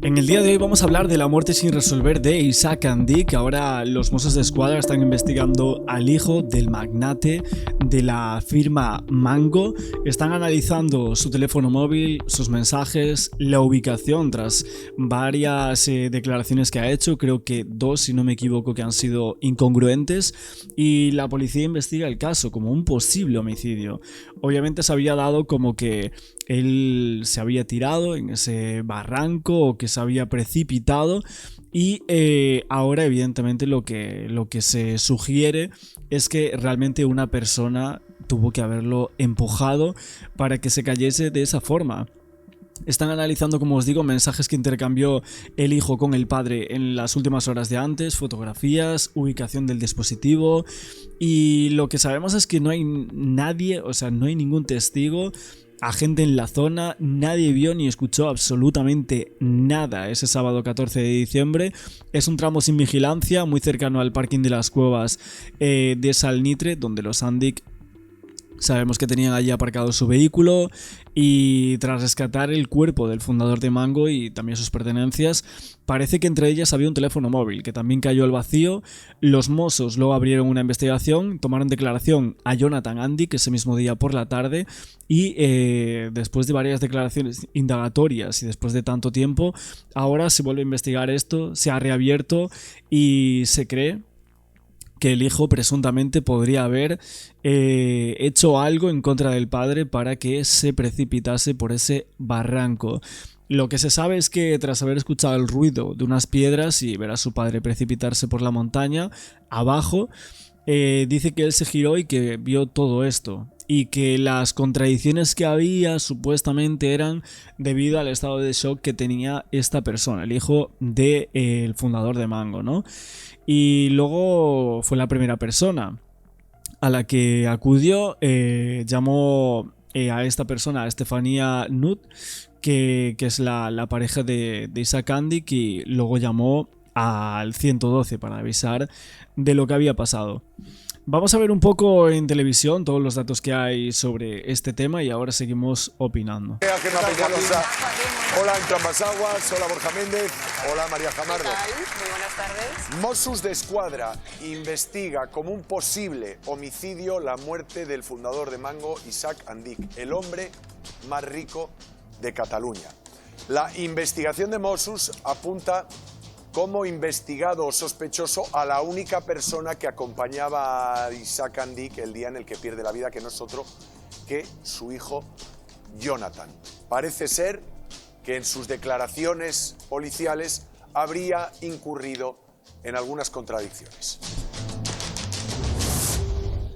En el día de hoy vamos a hablar de la muerte sin resolver de Isaac Andy, que ahora los Mossos d'Esquadra están investigando al hijo del magnate de la firma Mango. Están analizando su teléfono móvil, sus mensajes, la ubicación tras varias declaraciones que ha hecho, creo que dos, si no me equivoco, que han sido incongruentes, y la policía investiga el caso como un posible homicidio. Obviamente se había dado como que él se había tirado en ese barranco o que se había precipitado y ahora evidentemente lo que se sugiere es que realmente una persona tuvo que haberlo empujado para que se cayese de esa forma. Están analizando, como os digo, mensajes que intercambió el hijo con el padre en las últimas horas de antes, fotografías, ubicación del dispositivo, y lo que sabemos es que no hay nadie, o sea, no hay ningún testigo, agente en la zona, nadie vio ni escuchó absolutamente nada ese sábado 14 de diciembre. Es un tramo sin vigilancia, muy cercano al parking de las cuevas de Salnitre, donde los Andic sabemos que tenían allí aparcado su vehículo, y tras rescatar el cuerpo del fundador de Mango y también sus pertenencias, parece que entre ellas había un teléfono móvil que también cayó al vacío. Los Mossos luego abrieron una investigación, tomaron declaración a Jonathan Andy, que ese mismo día por la tarde, y después de varias declaraciones indagatorias y después de tanto tiempo, ahora se vuelve a investigar esto, se ha reabierto y se cree que el hijo presuntamente podría haber hecho algo en contra del padre para que se precipitase por ese barranco. Lo que se sabe es que tras haber escuchado el ruido de unas piedras y ver a su padre precipitarse por la montaña abajo, dice que él se giró y que vio todo esto, y que las contradicciones que había supuestamente eran debido al estado de shock que tenía esta persona, el hijo del fundador de Mango, ¿no? Y luego fue la primera persona a la que acudió, llamó a esta persona, a Estefanía Nut, que es la pareja de Isaac Andy, y luego llamó al 112 para avisar de lo que había pasado. Vamos a ver un poco en televisión todos los datos que hay sobre este tema y ahora seguimos opinando. Hola, Antón Basaguas, hola, Borja Méndez, hola, María Jamardo. ¿Qué tal? Muy buenas tardes. Mossos d'Esquadra investiga como un posible homicidio la muerte del fundador de Mango, Isaac Andy, el hombre más rico de Cataluña. La investigación de Mossos apunta como investigado o sospechoso a la única persona que acompañaba a Isaac Andy el día en el que pierde la vida, que no es otro que su hijo Jonathan. Parece ser que en sus declaraciones policiales habría incurrido en algunas contradicciones.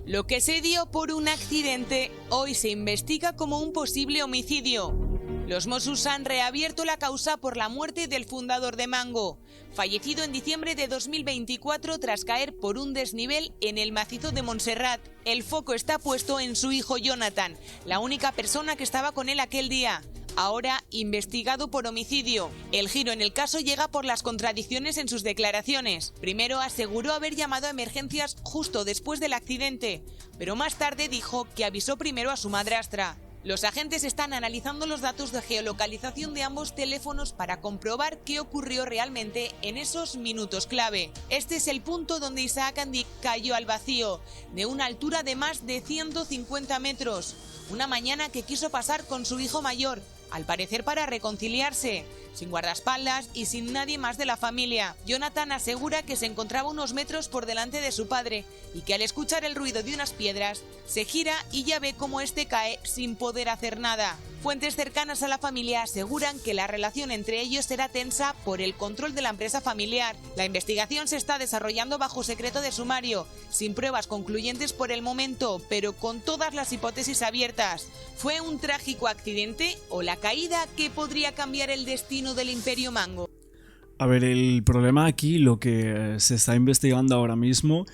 Lo que se dio por un accidente hoy se investiga como un posible homicidio. Los Mossos han reabierto la causa por la muerte del fundador de Mango, fallecido en diciembre de 2024 tras caer por un desnivel en el macizo de Montserrat. El foco está puesto en su hijo Jonathan, la única persona que estaba con él aquel día, ahora investigado por homicidio. El giro en el caso llega por las contradicciones en sus declaraciones. Primero aseguró haber llamado a emergencias justo después del accidente, pero más tarde dijo que avisó primero a su madrastra. Los agentes están analizando los datos de geolocalización de ambos teléfonos para comprobar qué ocurrió realmente en esos minutos clave. Este es el punto donde Isaac Andy cayó al vacío, de una altura de más de 150 metros. Una mañana que quiso pasar con su hijo mayor, al parecer para reconciliarse, sin guardaespaldas y sin nadie más de la familia. Jonathan asegura que se encontraba unos metros por delante de su padre y que al escuchar el ruido de unas piedras, se gira y ya ve cómo este cae sin poder hacer nada. Fuentes cercanas a la familia aseguran que la relación entre ellos era tensa por el control de la empresa familiar. La investigación se está desarrollando bajo secreto de sumario, sin pruebas concluyentes por el momento, pero con todas las hipótesis abiertas. ¿Fue un trágico accidente o la caída que podría cambiar el destino del Imperio Mango? A ver, el problema aquí, lo que se está investigando ahora mismo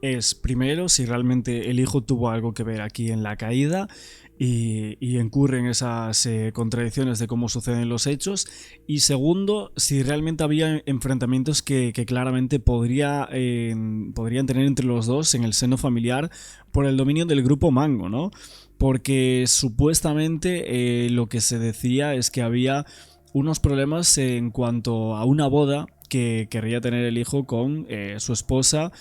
es, primero, si realmente el hijo tuvo algo que ver aquí en la caída y incurren esas contradicciones de cómo suceden los hechos, y segundo, si realmente había enfrentamientos que claramente podrían tener entre los dos en el seno familiar por el dominio del grupo Mango, ¿no? Porque supuestamente lo que se decía es que había unos problemas en cuanto a una boda que querría tener el hijo con su esposa,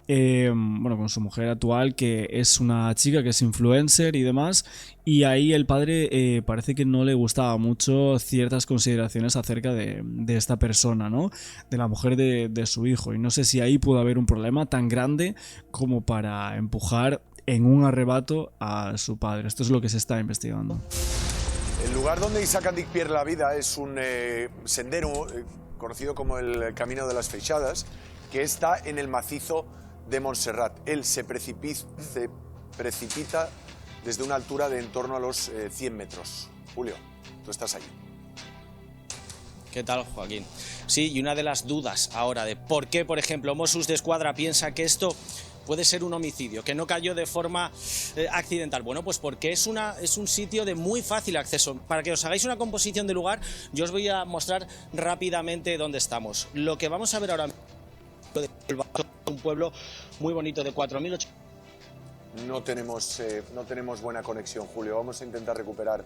con su mujer actual, que es una chica que es influencer y demás, y ahí el padre parece que no le gustaba mucho ciertas consideraciones acerca de esta persona, ¿no? De la mujer de su hijo, y no sé si ahí pudo haber un problema tan grande como para empujar en un arrebato a su padre. Esto es lo que se está investigando. El lugar donde Isaac Andic pierde la vida es un sendero conocido como el Camino de las Feixadas, que está en el macizo de Montserrat. Él se precipita desde una altura de en torno a los 100 metros. Julio, tú estás ahí. ¿Qué tal, Joaquín? Sí, y una de las dudas ahora de por qué, por ejemplo, Mossos d'Esquadra piensa que esto puede ser un homicidio, que no cayó de forma accidental. Bueno, pues porque es un sitio de muy fácil acceso. Para que os hagáis una composición de lugar, yo os voy a mostrar rápidamente dónde estamos. Lo que vamos a ver ahora mismo es un pueblo muy bonito de 4.800. No tenemos buena conexión, Julio. Vamos a intentar recuperar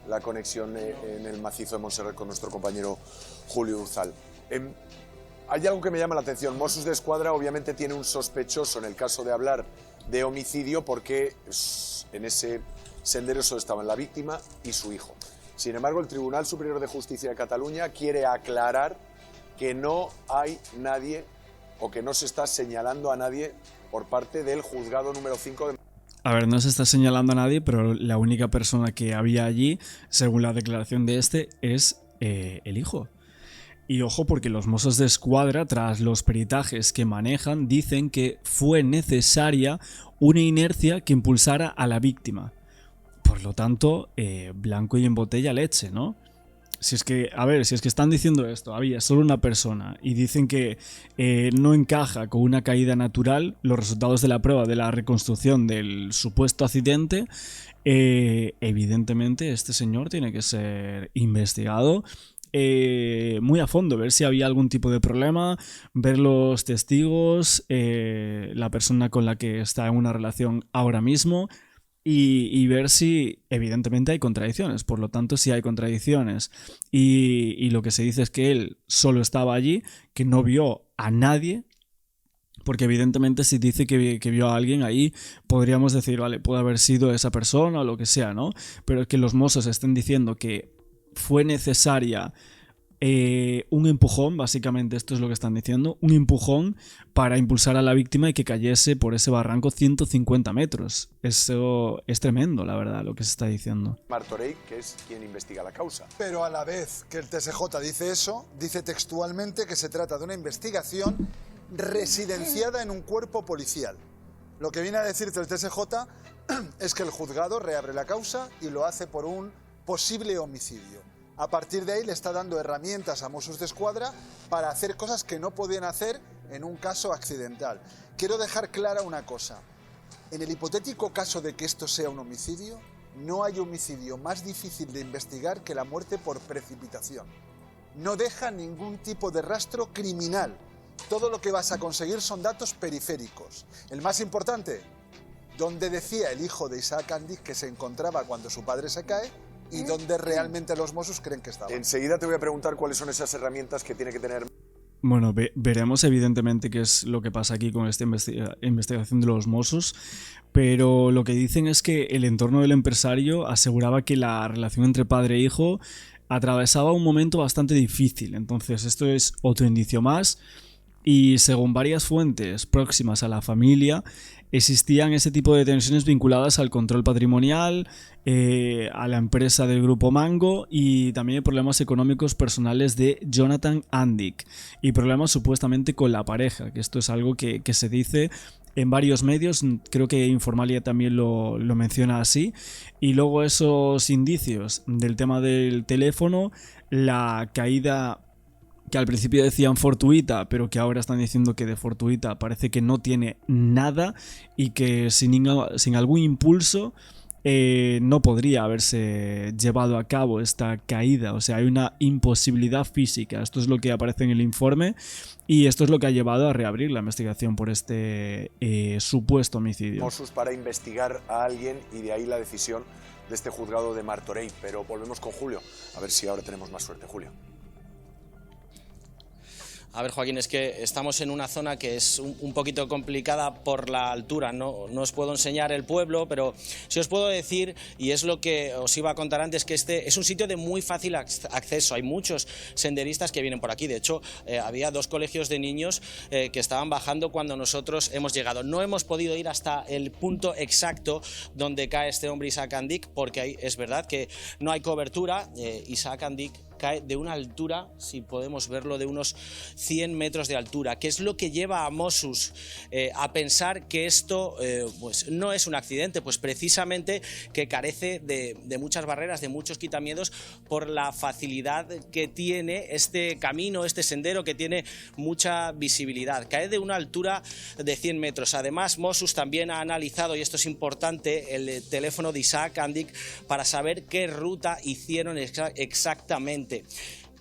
la conexión en el macizo de Montserrat con nuestro compañero Julio Urzal. Hay algo que me llama la atención. Mossos d'Esquadra obviamente tiene un sospechoso en el caso de hablar de homicidio, porque en ese sendero solo estaban la víctima y su hijo. Sin embargo, el Tribunal Superior de Justicia de Cataluña quiere aclarar que no hay nadie, o que no se está señalando a nadie por parte del juzgado número 5 de... A ver, no se está señalando a nadie, pero la única persona que había allí, según la declaración de este, es el hijo. Y ojo, porque los Mossos d'Esquadra, tras los peritajes que manejan, dicen que fue necesaria una inercia que impulsara a la víctima. Por lo tanto, blanco y en botella leche, ¿no? Si es que están diciendo esto, había solo una persona y dicen que no encaja con una caída natural, los resultados de la prueba de la reconstrucción del supuesto accidente, evidentemente este señor tiene que ser investigado muy a fondo, ver si había algún tipo de problema, ver los testigos, la persona con la que está en una relación ahora mismo, y ver si evidentemente hay contradicciones. Por lo tanto, si hay contradicciones y lo que se dice es que él solo estaba allí, que no vio a nadie, porque evidentemente si dice que vio a alguien ahí, podríamos decir, vale, puede haber sido esa persona o lo que sea, ¿no? Pero es que los Mossos estén diciendo que fue necesaria un empujón, básicamente esto es lo que están diciendo, un empujón para impulsar a la víctima y que cayese por ese barranco 150 metros. Eso es tremendo, la verdad, lo que se está diciendo. Martorell, que es quien investiga la causa. Pero a la vez que el TSJ dice eso, dice textualmente que se trata de una investigación residenciada en un cuerpo policial. Lo que viene a decirte el TSJ es que el juzgado reabre la causa y lo hace por un posible homicidio. A partir de ahí le está dando herramientas a Mossos d'Esquadra para hacer cosas que no podían hacer en un caso accidental. Quiero dejar clara una cosa. En el hipotético caso de que esto sea un homicidio, no hay homicidio más difícil de investigar que la muerte por precipitación. No deja ningún tipo de rastro criminal. Todo lo que vas a conseguir son datos periféricos. El más importante, donde decía el hijo de Isaac Andic que se encontraba cuando su padre se cae, y dónde realmente los Mossos creen que estaba. Enseguida te voy a preguntar cuáles son esas herramientas que tiene que tener. Bueno, veremos evidentemente qué es lo que pasa aquí con esta investigación de los Mossos, pero lo que dicen es que el entorno del empresario aseguraba que la relación entre padre e hijo atravesaba un momento bastante difícil. Entonces esto es otro indicio más, y según varias fuentes próximas a la familia, existían ese tipo de tensiones vinculadas al control patrimonial, a la empresa del grupo Mango, y también problemas económicos personales de Jonathan Andic y problemas supuestamente con la pareja, que esto es algo que se dice en varios medios, creo que Informalia también lo menciona así. Y luego esos indicios del tema del teléfono, la caída que al principio decían fortuita, pero que ahora están diciendo que de fortuita parece que no tiene nada, y que sin algún impulso no podría haberse llevado a cabo esta caída. O sea, hay una imposibilidad física. Esto es lo que aparece en el informe, y esto es lo que ha llevado a reabrir la investigación por este supuesto homicidio. Mossos para investigar a alguien, y de ahí la decisión de este juzgado de Martorell. Pero volvemos con Julio, a ver si ahora tenemos más suerte. Julio. A ver, Joaquín, es que estamos en una zona que es un poquito complicada por la altura. No os puedo enseñar el pueblo, pero sí os puedo decir, y es lo que os iba a contar antes, que este es un sitio de muy fácil acceso. Hay muchos senderistas que vienen por aquí. De hecho, había 2 colegios de niños que estaban bajando cuando nosotros hemos llegado. No hemos podido ir hasta el punto exacto donde cae este hombre Isaac Andic, porque ahí es verdad que no hay cobertura. Isaac Andic cae de una altura, si podemos verlo, de unos 100 metros de altura, que es lo que lleva a Mossos a pensar que esto pues no es un accidente, pues precisamente que carece de muchas barreras, de muchos quitamiedos, por la facilidad que tiene este camino, este sendero, que tiene mucha visibilidad. Cae de una altura de 100 metros. Además, Mossos también ha analizado, y esto es importante, el teléfono de Isaac Andic para saber qué ruta hicieron exactamente.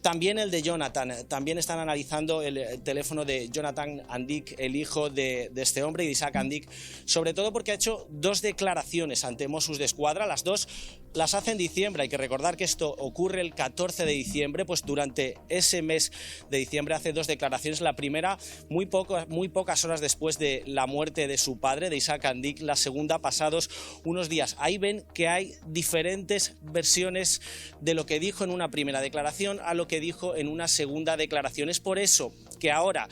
También el de Jonathan, también están analizando el teléfono de Jonathan Andic, el hijo de este hombre, y de Isaac Andic, sobre todo porque ha hecho 2 declaraciones ante Mossos d'Esquadra. Las 2 las hace en diciembre. Hay que recordar que esto ocurre el 14 de diciembre, pues durante ese mes de diciembre hace 2 declaraciones. La primera muy pocas horas después de la muerte de su padre, de Isaac Andic, la segunda pasados unos días. Ahí ven que hay diferentes versiones de lo que dijo en una primera declaración a lo que dijo en una segunda declaración. Es por eso que ahora,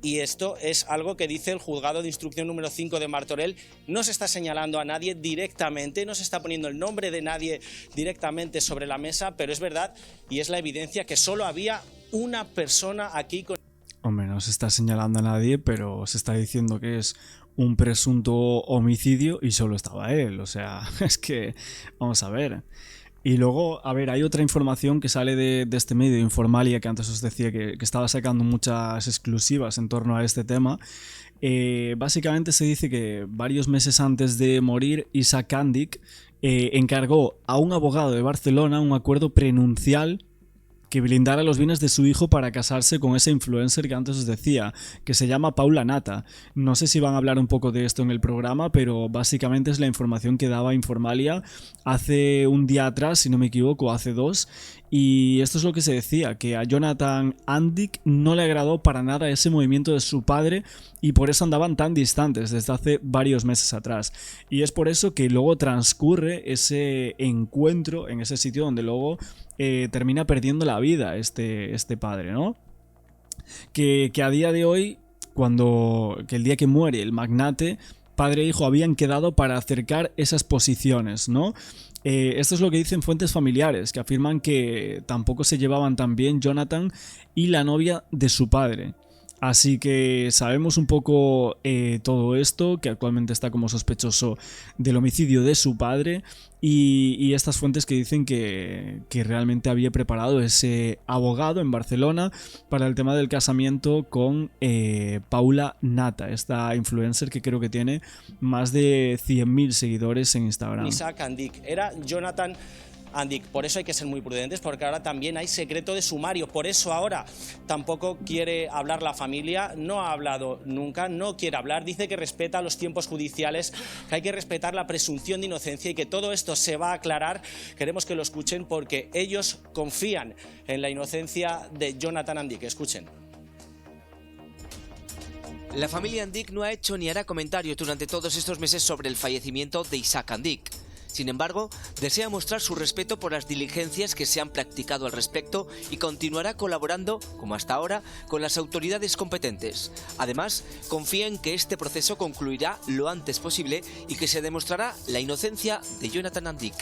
y esto es algo que dice el juzgado de instrucción número 5 de Martorell, no se está señalando a nadie directamente, no se está poniendo el nombre de nadie directamente sobre la mesa, pero es verdad y es la evidencia que solo había una persona aquí con... Hombre, no se está señalando a nadie, pero se está diciendo que es un presunto homicidio y solo estaba él. O sea, es que, vamos a ver. Y luego, a ver, hay otra información que sale de este medio, Informalia, que antes os decía que estaba sacando muchas exclusivas en torno a este tema. Básicamente se dice que varios meses antes de morir, Isaac Andic encargó a un abogado de Barcelona un acuerdo prenupcial que blindara los bienes de su hijo para casarse con esa influencer que antes os decía, que se llama Paula Nata. No sé si van a hablar un poco de esto en el programa, pero básicamente es la información que daba Informalia hace un día atrás, si no me equivoco, hace 2, y esto es lo que se decía, que a Jonathan Andic no le agradó para nada ese movimiento de su padre y por eso andaban tan distantes desde hace varios meses atrás. Y es por eso que luego transcurre ese encuentro en ese sitio donde luego termina perdiendo la vida este padre, ¿no? Que a día de hoy, que el día que muere el magnate, padre e hijo habían quedado para acercar esas posiciones, ¿no? Esto es lo que dicen fuentes familiares, que afirman que tampoco se llevaban tan bien Jonathan y la novia de su padre. Así que sabemos un poco todo esto, que actualmente está como sospechoso del homicidio de su padre, y estas fuentes que dicen que realmente había preparado ese abogado en Barcelona para el tema del casamiento con Paula Nata, esta influencer que creo que tiene más de 100.000 seguidores en Instagram. Isaac Andic, era Jonathan Andic. Por eso hay que ser muy prudentes, porque ahora también hay secreto de sumario. Por eso ahora tampoco quiere hablar la familia, no ha hablado nunca, no quiere hablar. Dice que respeta los tiempos judiciales, que hay que respetar la presunción de inocencia y que todo esto se va a aclarar. Queremos que lo escuchen porque ellos confían en la inocencia de Jonathan Andic. Escuchen. La familia Andic no ha hecho ni hará comentarios durante todos estos meses sobre el fallecimiento de Isaac Andic. Sin embargo, desea mostrar su respeto por las diligencias que se han practicado al respecto y continuará colaborando, como hasta ahora, con las autoridades competentes. Además, confía en que este proceso concluirá lo antes posible y que se demostrará la inocencia de Jonathan Andic.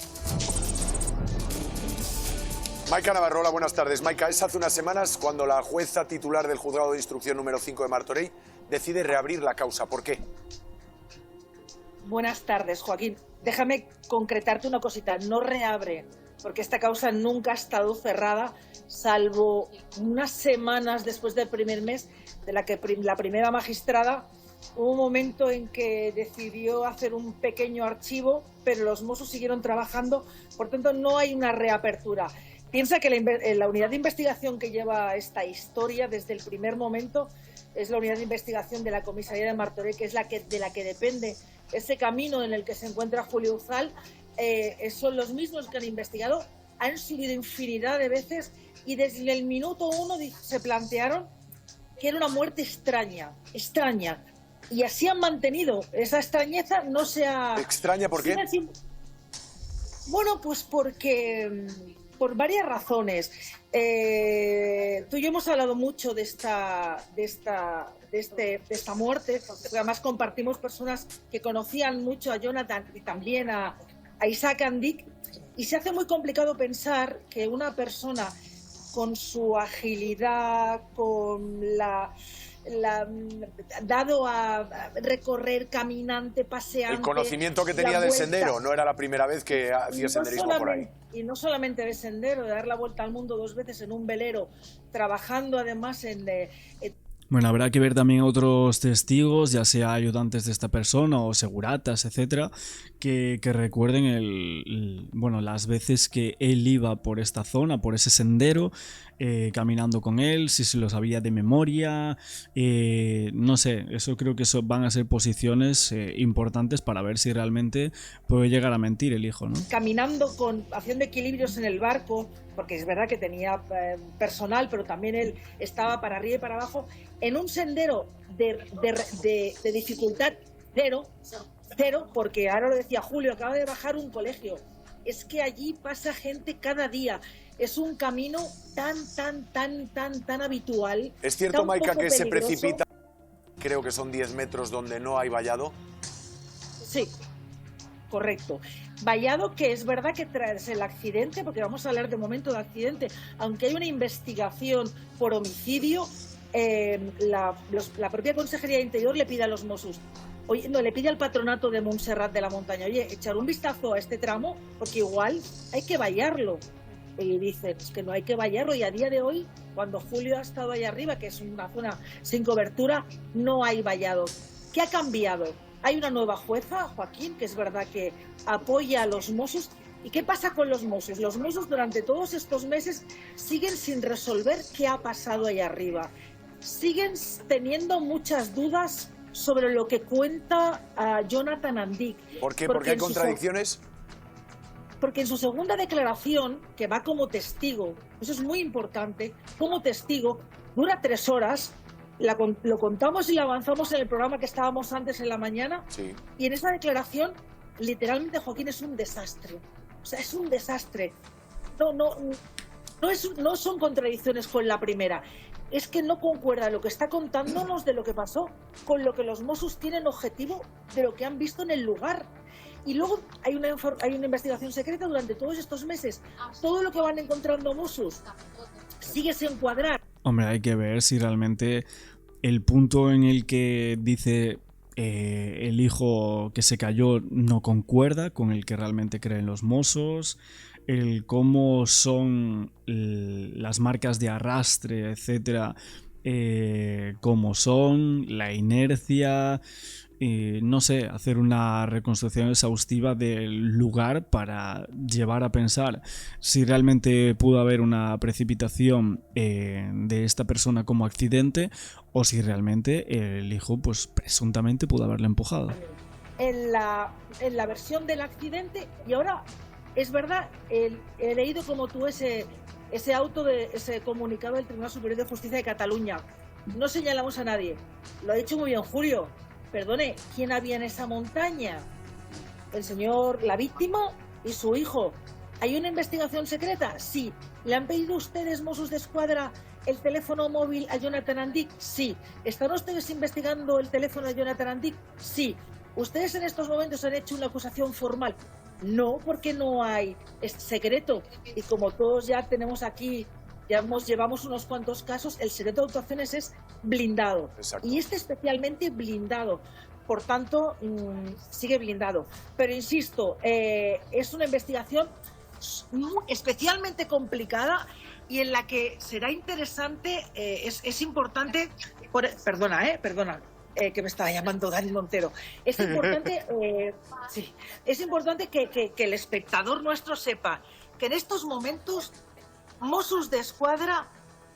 Maika Navarrola, buenas tardes. Maika, es hace unas semanas cuando la jueza titular del juzgado de instrucción número 5 de Martorell decide reabrir la causa. ¿Por qué? Buenas tardes, Joaquín. Déjame concretarte una cosita. No reabre, porque esta causa nunca ha estado cerrada, salvo unas semanas después del primer mes, de la que la primera magistrada hubo un momento en que decidió hacer un pequeño archivo, pero los Mossos siguieron trabajando, por tanto no hay una reapertura. Piensa que la unidad de investigación que lleva esta historia desde el primer momento es la unidad de investigación de la comisaría de Martorell, que es de la que depende ese camino en el que se encuentra Julio Uzal, son los mismos que han investigado, han subido infinidad de veces y desde el minuto 1 se plantearon que era una muerte extraña. Y así han mantenido esa extrañeza, no se ha... ¿Extraña por qué? Bueno, pues porque... por varias razones. Tú y yo hemos hablado mucho de esta muerte, porque además compartimos personas que conocían mucho a Jonathan y también a Isaac Andic, y se hace muy complicado pensar que una persona con su agilidad, con dado a recorrer caminante, paseante... El conocimiento que tenía del sendero, no era la primera vez que hacía senderismo por ahí. Y no solamente de sendero, de dar la vuelta al mundo 2 veces en un velero, trabajando además en... Bueno, habrá que ver también a otros testigos, ya sea ayudantes de esta persona o seguratas, etcétera, que recuerden las veces que él iba por esta zona, por ese sendero, caminando con él, si se lo sabía de memoria, no sé, eso creo que eso van a ser posiciones importantes para ver si realmente puede llegar a mentir el hijo, ¿no? Caminando haciendo equilibrios en el barco, porque es verdad que tenía personal, pero también él estaba para arriba y para abajo, en un sendero de dificultad cero, porque ahora lo decía Julio, acaba de bajar un colegio. Es que allí pasa gente cada día. Es un camino tan habitual. ¿Es cierto, Maika, que se precipita? Creo que son 10 metros donde no hay vallado. Sí, correcto. Vallado, que es verdad que tras el accidente, porque vamos a hablar de momento de accidente, aunque hay una investigación por homicidio, la propia Consejería de Interior le pide a los Mossos, le pide al patronato de Montserrat de la Montaña, oye, echar un vistazo a este tramo, porque igual hay que vallarlo. Y dicen, es que no hay que vallarlo, y a día de hoy, cuando Julio ha estado ahí arriba, que es una zona sin cobertura, no hay vallado. ¿Qué ha cambiado? Hay una nueva jueza, Joaquín, que es verdad que apoya a los Mossos. ¿Y qué pasa con los Mossos? Los Mossos durante todos estos meses siguen sin resolver qué ha pasado ahí arriba. Siguen teniendo muchas dudas sobre lo que cuenta Jonathan Andic. ¿Por qué? ¿Porque hay contradicciones? Porque en su segunda declaración, que va como testigo, eso es muy importante, como testigo, dura 3 horas, lo contamos y lo avanzamos en el programa que estábamos antes en la mañana, sí. Y en esa declaración, literalmente, Joaquín, es un desastre. O sea, es un desastre. No son contradicciones con la primera. Es que no concuerda lo que está contándonos de lo que pasó con lo que los Mossos tienen objetivo de lo que han visto en el lugar. Y luego hay una investigación secreta durante todos estos meses. Todo lo que van encontrando Mossos sigue sin cuadrar. Hombre, hay que ver si realmente el punto en el que dice el hijo que se cayó no concuerda con el que realmente creen los Mossos, el cómo son las marcas de arrastre, etcétera, cómo son, la inercia, no sé, hacer una reconstrucción exhaustiva del lugar para llevar a pensar si realmente pudo haber una precipitación de esta persona como accidente o si realmente el hijo pues presuntamente pudo haberle empujado. En la versión del accidente, y ahora es verdad, he leído como tú ese comunicado del Tribunal Superior de Justicia de Cataluña. No señalamos a nadie, lo ha dicho muy bien Julio. Perdone, ¿quién había en esa montaña? El señor, la víctima y su hijo. ¿Hay una investigación secreta? Sí. ¿Le han pedido ustedes, Mossos de Escuadra, el teléfono móvil a Jonathan Andic? Sí. ¿Están ustedes investigando el teléfono de Jonathan Andic? Sí. ¿Ustedes en estos momentos han hecho una acusación formal? No, porque no hay. Es secreto. Y como todos ya tenemos aquí, llevamos unos cuantos casos, el secreto de actuaciones es blindado. Exacto. Y este especialmente blindado. Por tanto, sigue blindado. Pero insisto, es una investigación especialmente complicada y en la que será interesante, es importante... Perdona, que me estaba llamando Dani Montero. Es importante, es importante que el espectador nuestro sepa que en estos momentos Mossos de Escuadra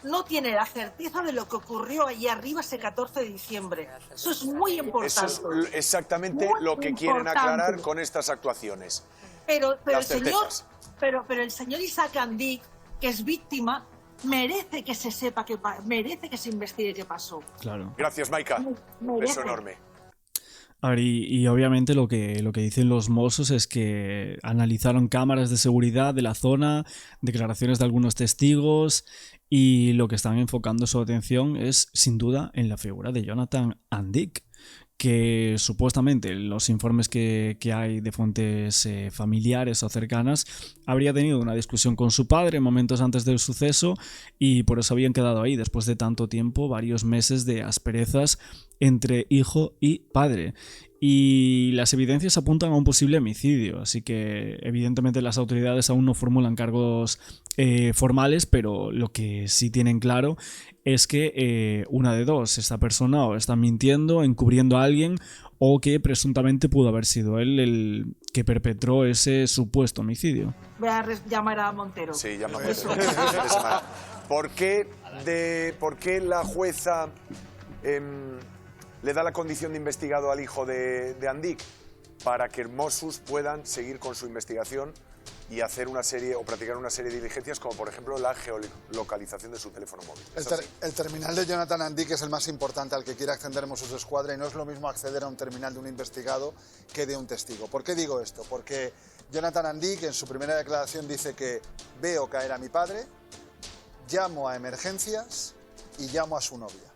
no tiene la certeza de lo que ocurrió allí arriba ese 14 de diciembre. Eso es muy importante. Eso es exactamente lo que quieren aclarar con estas actuaciones. Pero el las señor, certezas. pero el señor Isaac Andic, que es víctima, merece que se sepa merece que se investigue qué pasó. Claro. Gracias, Maika. Merece. Beso enorme. A ver, y obviamente lo que dicen los Mossos es que analizaron cámaras de seguridad de la zona, declaraciones de algunos testigos, y lo que están enfocando su atención es, sin duda, en la figura de Jonathan Andic, que supuestamente los informes que hay de fuentes familiares o cercanas habría tenido una discusión con su padre momentos antes del suceso y por eso habían quedado ahí después de tanto tiempo, varios meses de asperezas entre hijo y padre. Y las evidencias apuntan a un posible homicidio, así que evidentemente las autoridades aún no formulan cargos formales, pero lo que sí tienen claro es que una de dos, esta persona o está mintiendo, encubriendo a alguien, o que presuntamente pudo haber sido él el que perpetró ese supuesto homicidio. Voy a llamar a Montero. Sí, llama a Montero. ¿Por qué la jueza le da la condición de investigado al hijo de Andic? Para que Mossos puedan seguir con su investigación y hacer una serie o practicar una serie de diligencias, como por ejemplo la geolocalización de su teléfono móvil. El terminal de Jonathan Andic es el más importante al que quiere acceder Mossos d'Esquadra, y no es lo mismo acceder a un terminal de un investigado que de un testigo. ¿Por qué digo esto? Porque Jonathan Andic en su primera declaración dice que veo caer a mi padre, llamo a emergencias y llamo a su novia.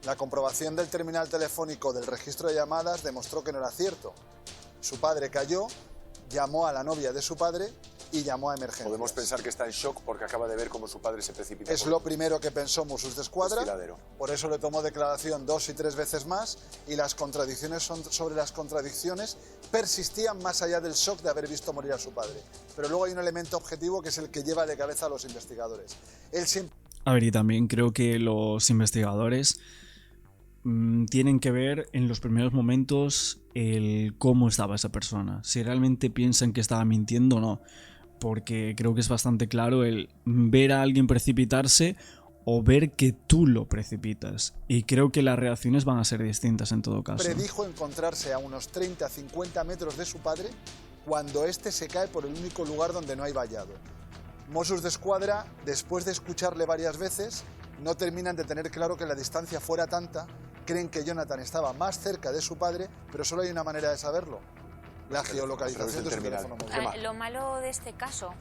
La comprobación del terminal telefónico del registro de llamadas demostró que no era cierto. Su padre cayó, llamó a la novia de su padre y llamó a emergencias. Podemos pensar que está en shock porque acaba de ver cómo su padre se precipita. Es lo primero que pensó Mossos d'Esquadra, por eso le tomó declaración 2 y 3 veces más, y las contradicciones sobre las contradicciones persistían más allá del shock de haber visto morir a su padre. Pero luego hay un elemento objetivo que es el que lleva de cabeza a los investigadores. Él siempre... A ver, y también creo que los investigadores tienen que ver en los primeros momentos el cómo estaba esa persona, si realmente piensan que estaba mintiendo o no, porque creo que es bastante claro el ver a alguien precipitarse o ver que tú lo precipitas, y creo que las reacciones van a ser distintas en todo caso. Predijo encontrarse a unos 30-50 metros de su padre cuando éste se cae por el único lugar donde no hay vallado. Mossos d'Esquadra, después de escucharle varias veces, no terminan de tener claro que la distancia fuera tanta. Creen que Jonathan estaba más cerca de su padre, pero solo hay una manera de saberlo: la geolocalización de su teléfono móvil. Lo malo de este caso,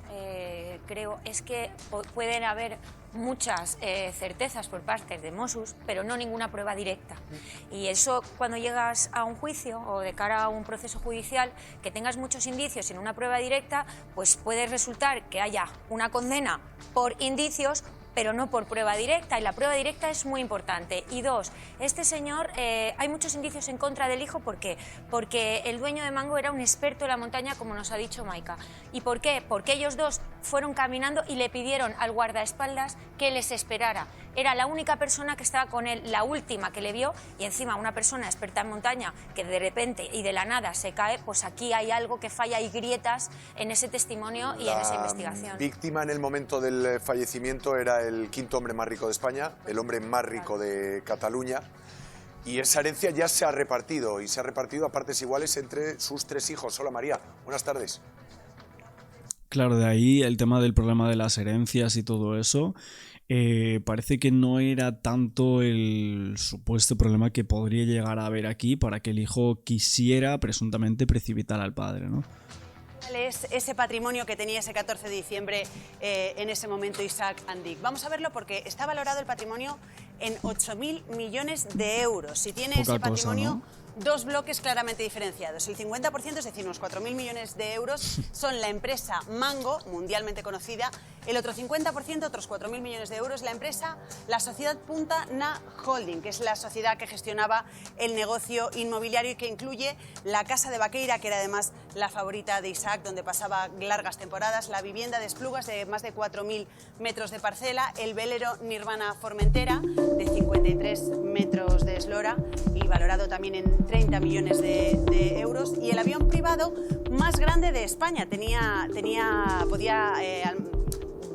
creo, es que pueden haber muchas certezas por parte de Mossos, pero no ninguna prueba directa. Y eso, cuando llegas a un juicio o de cara a un proceso judicial, que tengas muchos indicios sin una prueba directa, pues puede resultar que haya una condena por indicios, pero no por prueba directa, y la prueba directa es muy importante. Y dos, este señor, hay muchos indicios en contra del hijo, ¿por qué? Porque el dueño de Mango era un experto en la montaña, como nos ha dicho Maika. ¿Y por qué? Porque ellos dos fueron caminando y le pidieron al guardaespaldas que les esperara. Era la única persona que estaba con él, la última que le vio, y encima una persona experta en montaña que de repente y de la nada se cae, pues aquí hay algo que falla, hay grietas en ese testimonio y en esa investigación. La víctima en el momento del fallecimiento era el quinto hombre más rico de España, el hombre más rico de Cataluña, y esa herencia ya se ha repartido, y se ha repartido a partes iguales entre sus 3 hijos. Hola María, buenas tardes. Claro, de ahí el tema del problema de las herencias y todo eso. Parece que no era tanto el supuesto problema que podría llegar a haber aquí para que el hijo quisiera presuntamente precipitar al padre, ¿no? Es ese patrimonio que tenía ese 14 de diciembre en ese momento Isaac Andic. Vamos a verlo porque está valorado el patrimonio en 8.000 millones de euros. Si tiene ese patrimonio, dos bloques claramente diferenciados. El 50%, es decir, unos 4.000 millones de euros, son la empresa Mango, mundialmente conocida. El otro 50%, otros 4.000 millones de euros, la empresa, la sociedad Punta Na Holding, que es la sociedad que gestionaba el negocio inmobiliario y que incluye la Casa de Baqueira, que era además la favorita de Isaac, donde pasaba largas temporadas, la vivienda de Esplugas de más de 4.000 metros de parcela, el velero Nirvana Formentera de 53 metros de eslora y valorado también en 30 millones de euros, y el avión privado más grande de España, podía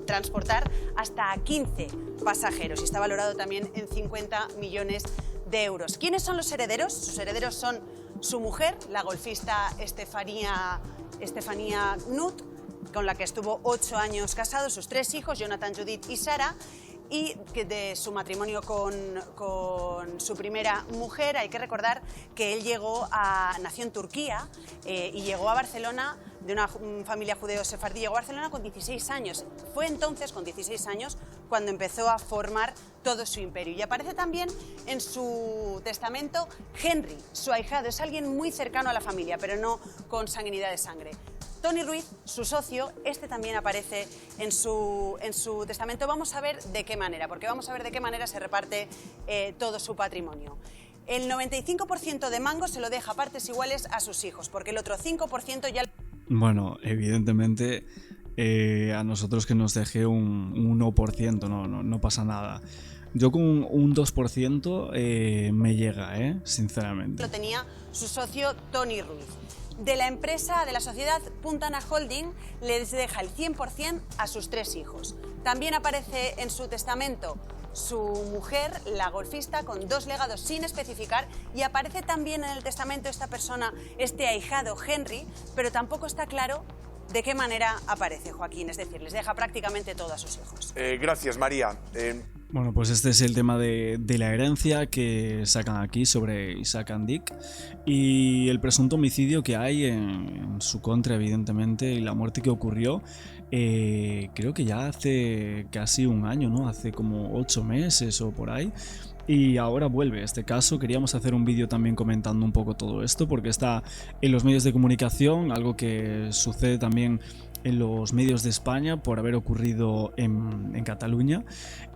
transportar hasta 15 pasajeros y está valorado también en 50 millones de euros. ¿Quiénes son los herederos? Sus herederos son su mujer, la golfista Estefanía Estefanía Knut, con la que estuvo 8 años casado, sus 3 hijos, Jonathan, Judith y Sara, y de su matrimonio con su primera mujer. Hay que recordar que él nació en Turquía y llegó a Barcelona de una familia judeo-sefardí, llegó a Barcelona con 16 años. Fue entonces, con 16 años, cuando empezó a formar todo su imperio. Y aparece también en su testamento Henry, su ahijado. Es alguien muy cercano a la familia, pero no con sanguinidad de sangre. Tony Ruiz, su socio, también aparece en su testamento. Vamos a ver de qué manera, porque vamos a ver de qué manera se reparte todo su patrimonio. El 95% de Mango se lo deja a partes iguales a sus hijos, porque el otro 5% ya... Bueno, evidentemente a nosotros que nos deje un 1%, no pasa nada. Yo con un 2% me llega, sinceramente. Lo tenía su socio Tony Ruiz. De la empresa, de la sociedad Puntana Holding, les deja el 100% a sus 3 hijos. También aparece en su testamento su mujer, la golfista, con 2 legados sin especificar, y aparece también en el testamento esta persona, este ahijado Henry, pero tampoco está claro de qué manera aparece, Joaquín, es decir, les deja prácticamente todo a sus hijos. Gracias, María. Bueno, pues este es el tema de la herencia que sacan aquí sobre Isaac Andic y el presunto homicidio que hay en su contra, evidentemente, y la muerte que ocurrió, creo que ya hace casi un año, ¿no? Hace como 8 meses o por ahí. Y ahora vuelve este caso. Queríamos hacer un vídeo también comentando un poco todo esto, porque está en los medios de comunicación, algo que sucede también en los medios de España por haber ocurrido en Cataluña,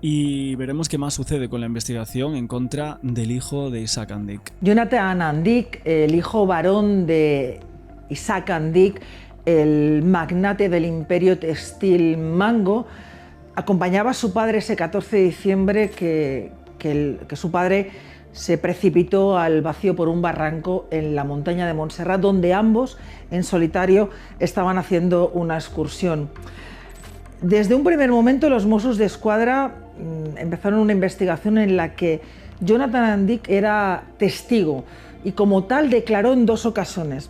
y veremos qué más sucede con la investigación en contra del hijo de Isaac Andic. Jonathan Andic, el hijo varón de Isaac Andic, el magnate del imperio textil Mango, acompañaba a su padre ese 14 de diciembre que su padre se precipitó al vacío por un barranco en la montaña de Montserrat, donde ambos en solitario estaban haciendo una excursión. Desde un primer momento los Mossos d'Esquadra empezaron una investigación en la que Jonathan Andic era testigo y como tal declaró en 2 ocasiones,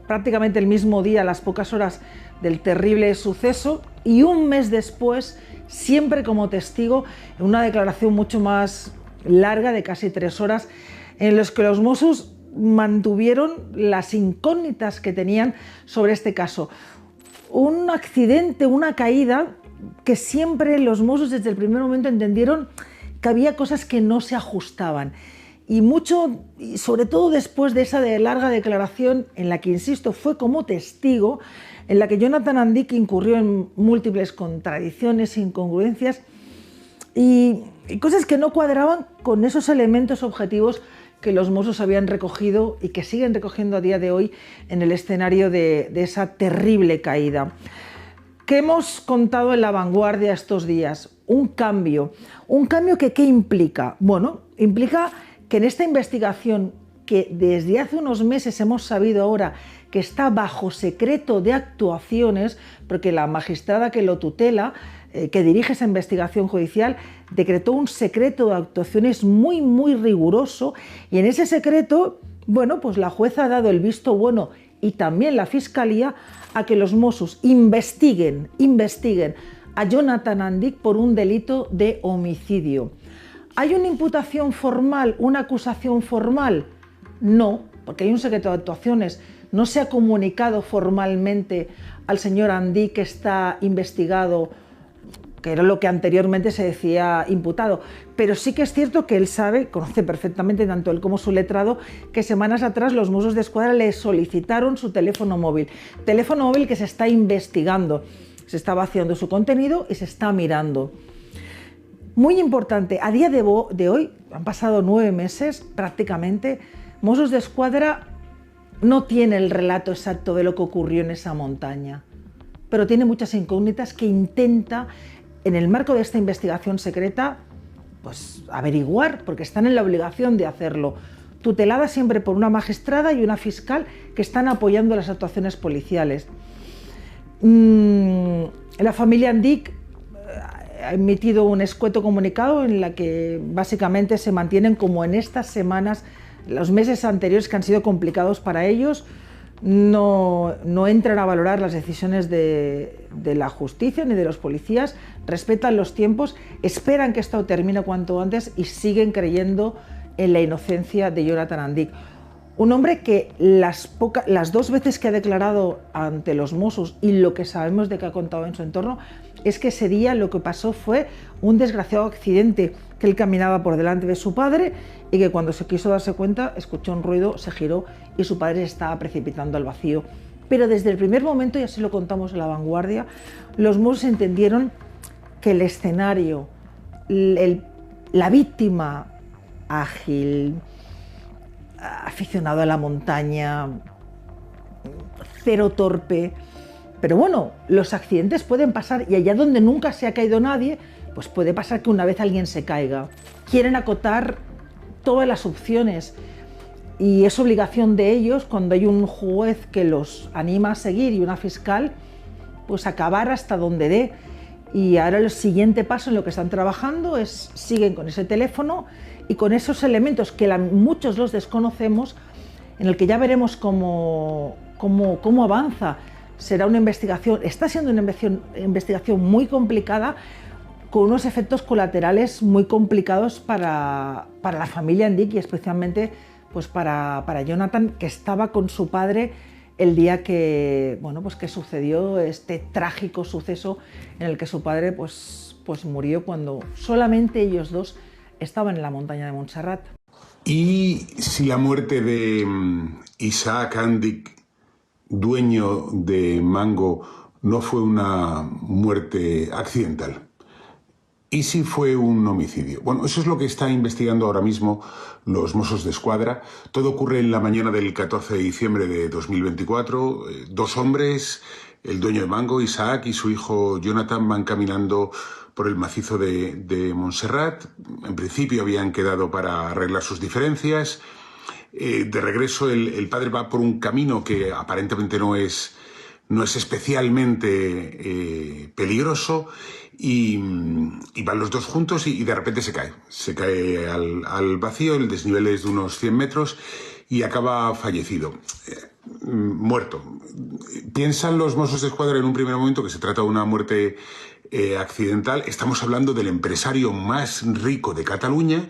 prácticamente el mismo día, a las pocas horas del terrible suceso, y un mes después, siempre como testigo, en una declaración mucho más larga de casi 3 horas, en los que los Mossos mantuvieron las incógnitas que tenían sobre este caso. Un accidente, una caída, que siempre los Mossos desde el primer momento entendieron que había cosas que no se ajustaban. Y mucho, y sobre todo después de esa larga declaración, en la que, insisto, fue como testigo, en la que Jonathan Andic incurrió en múltiples contradicciones, incongruencias y cosas que no cuadraban con esos elementos objetivos que los Mossos habían recogido y que siguen recogiendo a día de hoy en el escenario de esa terrible caída. ¿Qué hemos contado en La Vanguardia estos días? Un cambio que ¿qué implica? Bueno, implica que en esta investigación, que desde hace unos meses hemos sabido ahora que está bajo secreto de actuaciones, porque la magistrada que lo tutela, que dirige esa investigación judicial, decretó un secreto de actuaciones muy, muy riguroso, y en ese secreto, bueno, pues la jueza ha dado el visto bueno, y también la Fiscalía, a que los Mossos investiguen a Jonathan Andic por un delito de homicidio. ¿Hay una imputación formal, una acusación formal? No, porque hay un secreto de actuaciones. No se ha comunicado formalmente al señor Andic que está investigado, que era lo que anteriormente se decía imputado. Pero sí que es cierto que él conoce perfectamente, tanto él como su letrado, que semanas atrás los Mossos d'Esquadra le solicitaron su teléfono móvil que se está investigando. Se está vaciando su contenido y se está mirando. Muy importante, a día de hoy, han pasado 9 meses prácticamente, Mossos d'Esquadra no tiene el relato exacto de lo que ocurrió en esa montaña, pero tiene muchas incógnitas que intenta, en el marco de esta investigación secreta, pues averiguar, porque están en la obligación de hacerlo, tutelada siempre por una magistrada y una fiscal que están apoyando las actuaciones policiales. La familia Andic ha emitido un escueto comunicado en la que básicamente se mantienen como en estas semanas, los meses anteriores que han sido complicados para ellos, no entran a valorar las decisiones de la justicia ni de los policías, respetan los tiempos, esperan que esto termine cuanto antes y siguen creyendo en la inocencia de Jonathan Andic. Un hombre que las 2 veces que ha declarado ante los Mossos y lo que sabemos de que ha contado en su entorno es que ese día lo que pasó fue un desgraciado accidente, que él caminaba por delante de su padre y que cuando se quiso darse cuenta escuchó un ruido, se giró y su padre se estaba precipitando al vacío. Pero desde el primer momento, y así lo contamos en La Vanguardia, los Mossos entendieron que el escenario, la víctima ágil, aficionado a la montaña, cero torpe. Pero bueno, los accidentes pueden pasar y allá donde nunca se ha caído nadie, pues puede pasar que una vez alguien se caiga. Quieren acotar todas las opciones y es obligación de ellos, cuando hay un juez que los anima a seguir y una fiscal, pues acabar hasta donde dé. Y ahora el siguiente paso en lo que están trabajando es, siguen con ese teléfono y con esos elementos que muchos los desconocemos, en el que ya veremos cómo avanza. Será una investigación, está siendo una investigación muy complicada, con unos efectos colaterales muy complicados para la familia Andic y especialmente pues para Jonathan, que estaba con su padre el día que, bueno, pues que sucedió este trágico suceso en el que su padre pues murió cuando solamente ellos dos estaban en la montaña de Montserrat. ¿Y si la muerte de Isaac Andic, dueño de Mango, no fue una muerte accidental? ¿Y si fue un homicidio? Bueno, eso es lo que está investigando ahora mismo los Mossos d'Esquadra. Todo ocurre en la mañana del 14 de diciembre de 2024. 2 hombres, el dueño de Mango, Isaac, y su hijo Jonathan van caminando por el macizo de Montserrat. En principio habían quedado para arreglar sus diferencias. De regreso el padre va por un camino que aparentemente no es especialmente peligroso y van los dos juntos y de repente se cae al vacío. El desnivel es de unos 100 metros y acaba fallecido, muerto. Piensan los Mossos d'Esquadra en un primer momento que se trata de una muerte accidental. Estamos hablando del empresario más rico de Cataluña.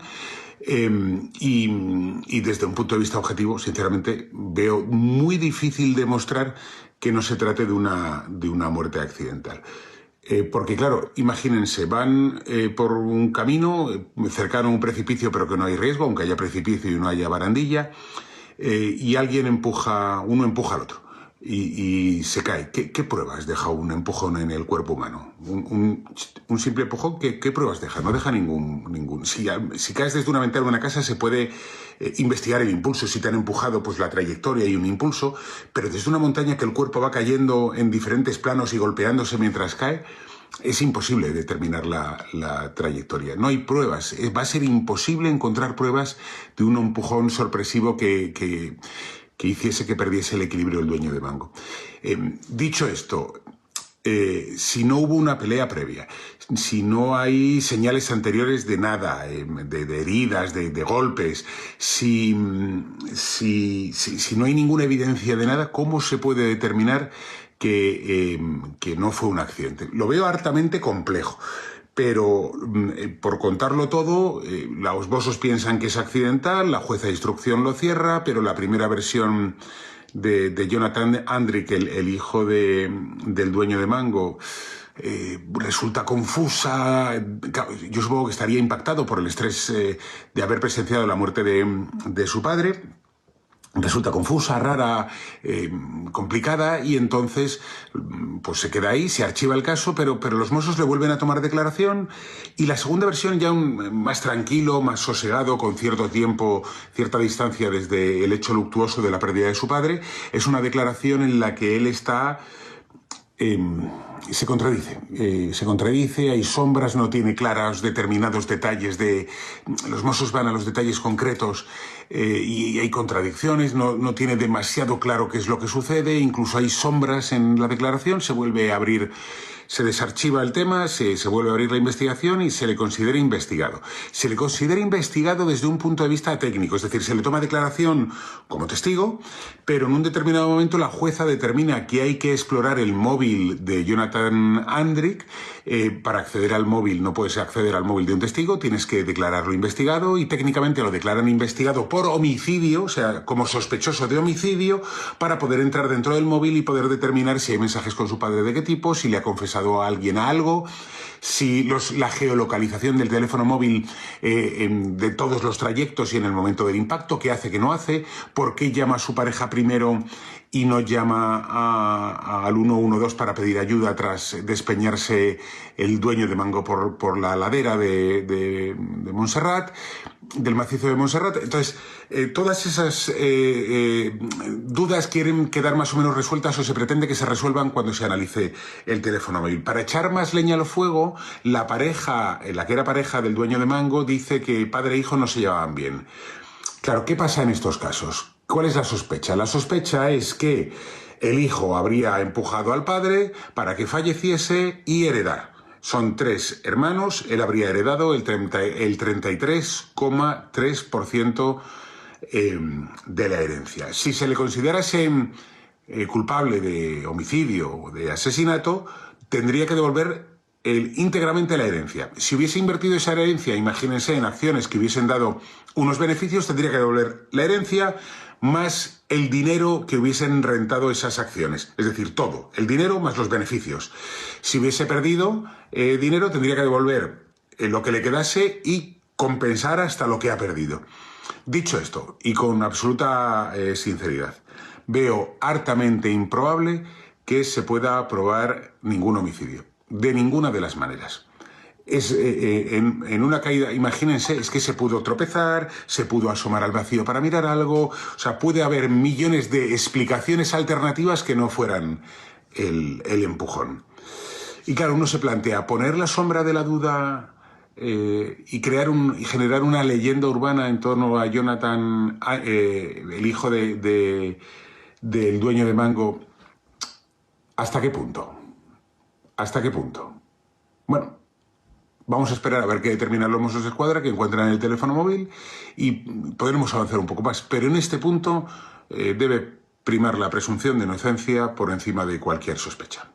Y desde un punto de vista objetivo, sinceramente, veo muy difícil demostrar que no se trate de una muerte accidental. Porque claro, imagínense, van por un camino cercano a un precipicio, pero que no hay riesgo, aunque haya precipicio y no haya barandilla, y uno empuja al otro y se cae. ¿Qué pruebas deja un empujón en el cuerpo humano? Un simple empujón, ¿qué pruebas deja? No deja ningún. Si caes desde una ventana de una casa se puede investigar el impulso. Si te han empujado, pues la trayectoria y un impulso, pero desde una montaña que el cuerpo va cayendo en diferentes planos y golpeándose mientras cae, es imposible determinar la trayectoria. No hay pruebas. Va a ser imposible encontrar pruebas de un empujón sorpresivo que hiciese que perdiese el equilibrio el dueño de Mango. Dicho esto, si no hubo una pelea previa, si no hay señales anteriores de nada, de heridas, de golpes, si no hay ninguna evidencia de nada, ¿cómo se puede determinar que no fue un accidente? Lo veo hartamente complejo. Pero por contarlo todo, los Mossos piensan que es accidental, la jueza de instrucción lo cierra, pero la primera versión de Jonathan Andic, el hijo del dueño de Mango, resulta confusa. Yo supongo que estaría impactado por el estrés de haber presenciado la muerte de su padre. Resulta confusa, rara, complicada, y entonces pues se queda ahí, se archiva el caso, pero los Mossos le vuelven a tomar declaración, y la segunda versión, ya más tranquilo, más sosegado, con cierto tiempo, cierta distancia desde el hecho luctuoso de la pérdida de su padre, es una declaración en la que él está... se contradice, hay sombras, no tiene claros determinados detalles los Mossos van a los detalles concretos y hay contradicciones, no tiene demasiado claro qué es lo que sucede, incluso hay sombras en la declaración, se vuelve a abrir Se desarchiva el tema, se vuelve a abrir la investigación y se le considera investigado. Se le considera investigado desde un punto de vista técnico, es decir, se le toma declaración como testigo, pero en un determinado momento la jueza determina que hay que explorar el móvil de Jonathan Andrik. Para acceder al móvil no puedes acceder al móvil de un testigo, tienes que declararlo investigado y técnicamente lo declaran investigado por homicidio, o sea, como sospechoso de homicidio, para poder entrar dentro del móvil y poder determinar si hay mensajes con su padre de qué tipo, si le ha confesado a alguien algo, si la geolocalización del teléfono móvil de todos los trayectos y en el momento del impacto, qué hace, qué no hace, por qué llama a su pareja primero y no llama al 112 para pedir ayuda tras despeñarse el dueño de Mango por la ladera de Montserrat, del macizo de Montserrat. Entonces, todas esas dudas quieren quedar más o menos resueltas o se pretende que se resuelvan cuando se analice el teléfono móvil. Para echar más leña al fuego, la pareja, la que era pareja del dueño de Mango, dice que padre e hijo no se llevaban bien. Claro, ¿qué pasa en estos casos? ¿Cuál es la sospecha? La sospecha es que el hijo habría empujado al padre para que falleciese y heredar. Son 3 hermanos, él habría heredado el 33,3% de la herencia. Si se le considerase culpable de homicidio o de asesinato, tendría que devolver íntegramente la herencia. Si hubiese invertido esa herencia, imagínense, en acciones que hubiesen dado unos beneficios, tendría que devolver la herencia más el dinero que hubiesen rentado esas acciones. Es decir, todo, el dinero más los beneficios. Si hubiese perdido dinero, tendría que devolver lo que le quedase y compensar hasta lo que ha perdido. Dicho esto, y con absoluta sinceridad, veo hartamente improbable que se pueda probar ningún homicidio. De ninguna de las maneras. En una caída, imagínense, es que se pudo tropezar, se pudo asomar al vacío para mirar algo, o sea, puede haber millones de explicaciones alternativas que no fueran el empujón. Y claro, uno se plantea poner la sombra de la duda y generar una leyenda urbana en torno a Jonathan, el hijo del dueño de Mango. ¿Hasta qué punto? ¿Hasta qué punto? Bueno, vamos a esperar a ver qué determinan los Mossos d'Esquadra, que encuentran el teléfono móvil y podremos avanzar un poco más. Pero en este punto debe primar la presunción de inocencia por encima de cualquier sospecha.